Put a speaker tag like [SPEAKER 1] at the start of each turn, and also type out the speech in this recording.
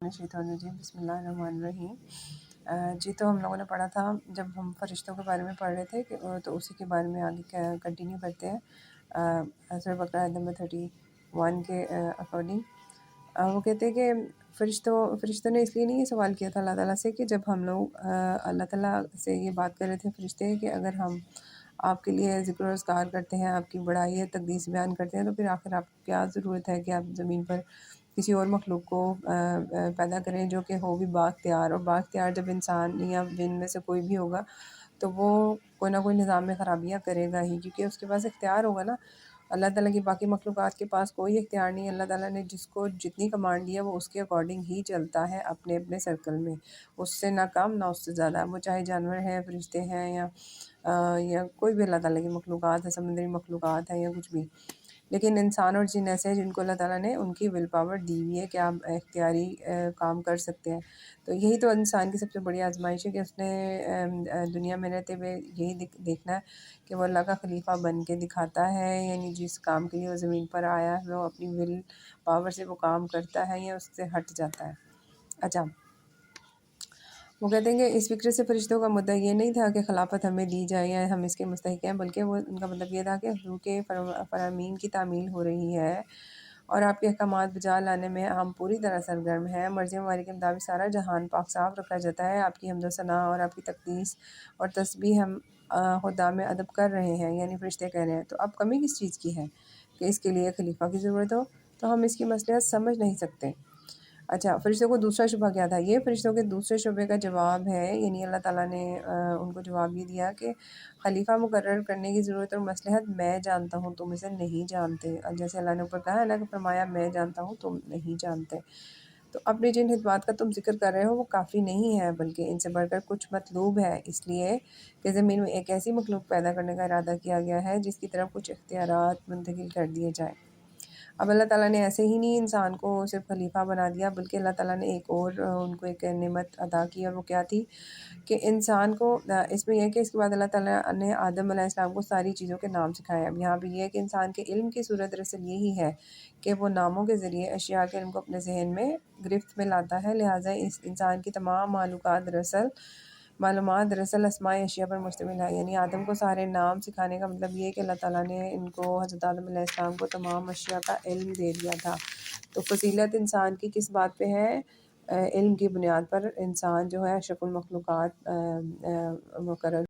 [SPEAKER 1] الشیطان الرجیم بسم اللہ الرحمن الرحیم۔ جی تو ہم لوگوں نے پڑھا تھا جب ہم فرشتوں کے بارے میں پڑھ رہے تھے تو اسی کے بارے میں آگے کنٹینیو کرتے ہیں۔ سورہ بقرہ نمبر 31 کے اکارڈنگ وہ کہتے ہیں کہ فرشتوں نے اس لیے نہیں یہ سوال کیا تھا اللہ تعالیٰ سے کہ جب ہم لوگ اللہ تعالیٰ سے یہ بات کر رہے تھے فرشتے کہ اگر ہم آپ کے لیے ذکر و اذکار کرتے ہیں، آپ کی بڑائی تقدیس بیان کرتے ہیں، تو پھر آخر آپ کو کیا ضرورت ہے کہ آپ زمین پر کسی اور مخلوق کو پیدا کریں جو کہ ہو بھی بااختیار، اور بااختیار جب انسان یا جن میں سے کوئی بھی ہوگا تو وہ کوئی نہ کوئی نظام میں خرابیاں کرے گا ہی، کیونکہ اس کے پاس اختیار ہوگا نا۔ اللہ تعالیٰ کی باقی مخلوقات کے پاس کوئی اختیار نہیں۔ اللہ تعالیٰ نے جس کو جتنی کمانڈ دی ہے وہ اس کے اکارڈنگ ہی چلتا ہے اپنے اپنے سرکل میں، اس سے نہ کم نہ اس سے زیادہ، وہ چاہے جانور ہیں، فرشتے ہیں یا کوئی بھی اللہ تعالیٰ کی مخلوقات ہے، سمندری مخلوقات ہیں یا کچھ بھی۔ لیکن انسان اور جن ایسے ہیں جن کو اللہ تعالیٰ نے ان کی ول پاور دی ہوئی ہے کہ آپ اختیاری کام کر سکتے ہیں۔ تو یہی تو انسان کی سب سے بڑی آزمائش ہے کہ اس نے دنیا میں رہتے ہوئے یہی دیکھنا ہے کہ وہ اللہ کا خلیفہ بن کے دکھاتا ہے، یعنی جس کام کے لیے وہ زمین پر آیا ہے وہ اپنی ول پاور سے وہ کام کرتا ہے یا اس سے ہٹ جاتا ہے۔ اچھا، وہ کہتے ہیں کہ اس فکر سے فرشتوں کا مدعا یہ نہیں تھا کہ خلافت ہمیں دی جائے یا ہم اس کے مستحق ہیں، بلکہ وہ ان کا مطلب یہ تھا کہ حضور کے فرامین کی تعمیل ہو رہی ہے اور آپ کے احکامات بجا لانے میں ہم پوری طرح سرگرم ہیں۔ مرضی ہماری کے مطابق سارا جہان پاک صاف رکھا جاتا ہے، آپ کی حمد و ثنا اور آپ کی تقدیس اور تسبیح ہم خدام ادب کر رہے ہیں، یعنی فرشتے کہہ رہے ہیں۔ تو اب کمی کس چیز کی ہے کہ اس کے لیے خلیفہ کی ضرورت ہو؟ تو ہم اس کی مصلحت سمجھ نہیں سکتے۔ اچھا، فرشتوں کو دوسرا شبہ کیا تھا؟ یہ فرشتوں کے دوسرے شبے کا جواب ہے، یعنی اللہ تعالیٰ نے ان کو جواب یہ دیا کہ خلیفہ مقرر کرنے کی ضرورت اور مصلحت میں جانتا ہوں، تم اسے نہیں جانتے۔ جیسے اللہ نے اوپر کہا ہے نا کہ فرمایا میں جانتا ہوں تم نہیں جانتے۔ تو اپنی جن خدمات کا تم ذکر کر رہے ہو وہ کافی نہیں ہے، بلکہ ان سے بڑھ کر کچھ مطلوب ہے، اس لیے کہ زمین میں ایک ایسی مخلوق پیدا کرنے کا ارادہ کیا گیا ہے جس کی طرف کچھ اختیارات منتقل کر دیے جائیں۔ اب اللہ تعالیٰ نے ایسے ہی نہیں انسان کو صرف خلیفہ بنا دیا، بلکہ اللہ تعالیٰ نے ایک اور ان کو ایک نعمت عطا کی، اور وہ کیا تھی کہ انسان کو اس میں یہ ہے کہ اس کے بعد اللہ تعالیٰ نے آدم علیہ السلام کو ساری چیزوں کے نام سکھائے۔ اب یہاں پہ یہ ہے کہ انسان کے علم کی صورت دراصل یہی ہے کہ وہ ناموں کے ذریعے اشیاء کے علم کو اپنے ذہن میں گرفت میں لاتا ہے، لہٰذا اس انسان کی تمام معلومات دراصل اسماء اشیاء پر مشتمل ہے۔ یعنی آدم کو سارے نام سکھانے کا مطلب یہ ہے کہ اللہ تعالیٰ نے ان کو حضرت آدم علیہ السلام کو تمام اشیاء کا علم دے دیا تھا۔ تو فضیلت انسان کی کس بات پہ ہے؟ علم کی بنیاد پر انسان جو ہے اشرف المخلوقات مقرر